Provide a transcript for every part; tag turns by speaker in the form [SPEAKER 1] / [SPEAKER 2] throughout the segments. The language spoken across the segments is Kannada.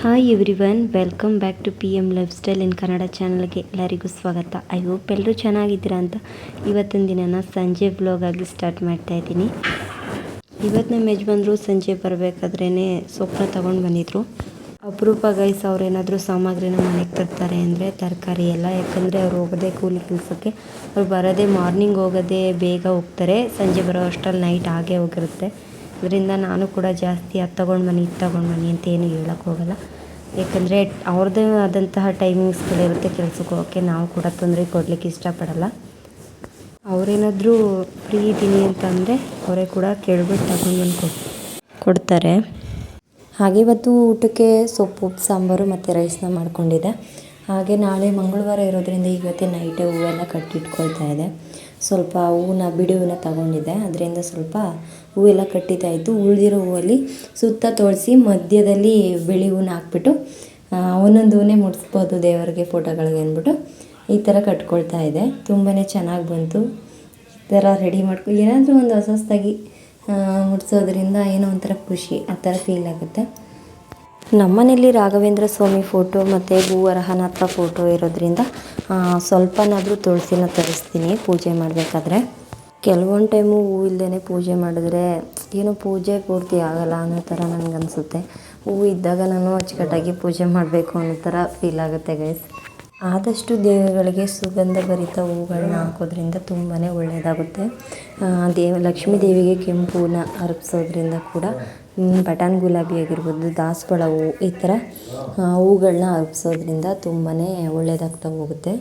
[SPEAKER 1] Hi everyone, welcome back to PM lifestyle in Kannada ಚಾನಲ್ಗೆ ಎಲ್ಲರಿಗೂ ಸ್ವಾಗತ. ಐ ಹೋಪ್ ಎಲ್ಲರೂ ಚೆನ್ನಾಗಿದ್ದೀರಾ ಅಂತ ಇವತ್ತಿನ ದಿನನ ಸಂಜೆ ವ್ಲಾಗ್ ಆಗಿ ಸ್ಟಾರ್ಟ್ ಮಾಡ್ತಾ ಇದ್ದೀನಿ. ಇವತ್ತು ನಮ್ಮ ಯಜಮಾನ್ರು ಸಂಜೆ ಬರಬೇಕಾದ್ರೇ ಸೊಪ್ಪನ್ನ ತೊಗೊಂಡು ಬಂದಿದ್ರು. ಅಪರೂಪ ಗೈಸ್, ಅವ್ರೇನಾದರೂ ಸಾಮಗ್ರಿನ ಮನೆಗೆ ತರ್ತಾರೆ ಅಂದರೆ ತರಕಾರಿ ಎಲ್ಲ, ಯಾಕಂದರೆ ಅವ್ರು ಹೋಗೋದೇ ಕೂಲಿ ಕೆಲಸಕ್ಕೆ. ಅವ್ರು ಬರೋದೇ ಮಾರ್ನಿಂಗ್ ಹೋಗೋದೇ ಬೇಗ ಹೋಗ್ತಾರೆ, ಸಂಜೆ ಬರೋ ಅಷ್ಟರಲ್ಲಿ ನೈಟ್ ಆಗೇ ಹೋಗಿರುತ್ತೆ. ಅದರಿಂದ ನಾನು ಕೂಡ ಜಾಸ್ತಿ ಅದು ತೊಗೊಂಡು ಬನ್ನಿ ಇದು ತೊಗೊಂಡು ಬನ್ನಿ ಅಂತ ಏನು ಹೇಳೋಕ್ಕೆ ಹೋಗಲ್ಲ, ಯಾಕಂದರೆ ಅವ್ರದ್ದೇ ಆದಂತಹ ಟೈಮಿಂಗ್ಸ್ಗಳಿರುತ್ತೆ ಕೆಲಸಕ್ಕೆ ಹೋಗೋಕ್ಕೆ. ನಾವು ಕೂಡ ತೊಂದರೆ ಕೊಡಲಿಕ್ಕೆ ಇಷ್ಟಪಡಲ್ಲ. ಅವರೇನಾದರೂ ಫ್ರೀ ಇದ್ದೀನಿ ಅಂತಂದರೆ ಅವರೇ ಕೂಡ ಕೇಳ್ಬಿಟ್ಟು ತಗೊಂಡು ಬಂದು ಕೊಡ್ತಾರೆ. ಹಾಗೆ ಇವತ್ತು ಊಟಕ್ಕೆ ಸೊಪ್ಪು ಸಾಂಬಾರು ಮತ್ತು ರೈಸ್ನ ಮಾಡ್ಕೊಂಡಿದ್ದೆ. ಹಾಗೆ ನಾಳೆ ಮಂಗಳವಾರ ಇರೋದ್ರಿಂದ ಇವತ್ತೇ ನೈಟೇ ಹೂವೆಲ್ಲ ಕಟ್ಟಿಟ್ಕೊಳ್ತಾ ಇದೆ. ಸ್ವಲ್ಪ ಹೂವನ್ನ ಬಿಡಿ ಹೂವನ್ನ ತಗೊಂಡಿದ್ದೆ, ಅದರಿಂದ ಸ್ವಲ್ಪ ಹೂವೆಲ್ಲ ಕಟ್ಟಿದ್ದಾಯಿತು. ಉಳಿದಿರೋ ಹೂವಲ್ಲಿ ಸುತ್ತ ತೋಳಿಸಿ ಮಧ್ಯದಲ್ಲಿ ಬಿಳಿ ಹೂವನ್ನ ಹಾಕ್ಬಿಟ್ಟು ಒಂದೊಂದು ಹೂವನ್ನೇ ಮುಡಿಸ್ಬೋದು ದೇವರಿಗೆ, ಫೋಟೋಗಳಿಗೆ ಅಂದ್ಬಿಟ್ಟು ಈ ಥರ ಕಟ್ಕೊಳ್ತಾ ಇದೆ. ತುಂಬಾ ಚೆನ್ನಾಗಿ ಬಂತು. ಈ ಥರ ರೆಡಿ ಏನಾದರೂ ಒಂದು ಹೊಸದಾಗಿ ಮುಡಿಸೋದ್ರಿಂದ ಏನೋ ಒಂಥರ ಖುಷಿ, ಆ ಥರ ಫೀಲ್ ಆಗುತ್ತೆ. ನಮ್ಮನೇಲಿ ರಾಘವೇಂದ್ರ ಸ್ವಾಮಿ ಫೋಟೋ ಮತ್ತು ಭೂವರಹನಾಥ ಫೋಟೋ ಇರೋದ್ರಿಂದ ಸ್ವಲ್ಪನಾದರೂ ತುಳಸಿನ ತರಿಸ್ತೀನಿ ಪೂಜೆ ಮಾಡಬೇಕಾದ್ರೆ. ಕೆಲವೊಂದು ಟೈಮು ಹೂವು ಇಲ್ಲದೇ ಪೂಜೆ ಮಾಡಿದ್ರೆ ಏನೋ ಪೂಜೆ ಪೂರ್ತಿ ಆಗೋಲ್ಲ ಅನ್ನೋ ಥರ ನನಗನ್ಸುತ್ತೆ. ಹೂವು ಇದ್ದಾಗ ನಾನು ಅಚ್ಚುಕಟ್ಟಾಗಿ ಪೂಜೆ ಮಾಡಬೇಕು ಅನ್ನೋ ಥರ ಫೀಲ್ ಆಗುತ್ತೆ ಗೈಸ್. ಆದಷ್ಟು ದೇವಗಳಿಗೆ ಸುಗಂಧ ಭರಿತ ಹೂಗಳನ್ನ ಹಾಕೋದ್ರಿಂದ ತುಂಬಾ ಒಳ್ಳೆಯದಾಗುತ್ತೆ. ಲಕ್ಷ್ಮೀ ದೇವಿಗೆ ಕೆಂಪು ಹೂವನ್ನ ಅರ್ಪಿಸೋದ್ರಿಂದ ಕೂಡ ಬಟನ್ ಗುಲಾಬಿ ಆಗಿರ್ಬೋದು, ದಾಸವಾಳ ಹೂವು, ಈ ಥರ ಹೂಗಳನ್ನ ಅರ್ಪಿಸೋದ್ರಿಂದ ತುಂಬಾ ಒಳ್ಳೆಯದಾಗ್ತಾ ಹೋಗುತ್ತೆ.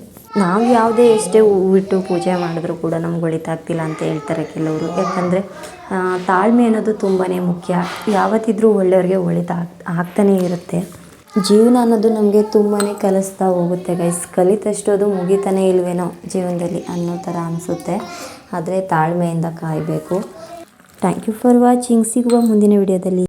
[SPEAKER 1] ನಾವು ಯಾವುದೇ ಎಷ್ಟೇ ಹೂವು ಇಟ್ಟು ಪೂಜೆ ಮಾಡಿದ್ರೂ ಕೂಡ ನಮ್ಗೆ ಒಳಿತಾಗ್ತಿಲ್ಲ ಅಂತ ಹೇಳ್ತಾರೆ ಕೆಲವರು. ಯಾಕಂದರೆ ತಾಳ್ಮೆ ಅನ್ನೋದು ತುಂಬಾ ಮುಖ್ಯ. ಯಾವತ್ತಿದ್ರೂ ಒಳ್ಳೆಯವ್ರಿಗೆ ಆಗ್ತಾನೇ ಇರುತ್ತೆ. ಜೀವನ ಅನ್ನೋದು ನಮಗೆ ತುಂಬಾ ಕಲಿಸ್ತಾ ಹೋಗುತ್ತೆ ಗೈಸ್. ಕಲಿತಷ್ಟು ಅದು ಮುಗಿತಾನೇ ಇಲ್ವೇನೋ ಜೀವನದಲ್ಲಿ ಅನ್ನೋ ಥರ ಅನಿಸುತ್ತೆ. ಆದರೆ ತಾಳ್ಮೆಯಿಂದ ಕಾಯಬೇಕು. Thank you for watching. ಸಿಗುವ ಮುಂದಿನ ವಿಡಿಯೋದಲ್ಲಿ.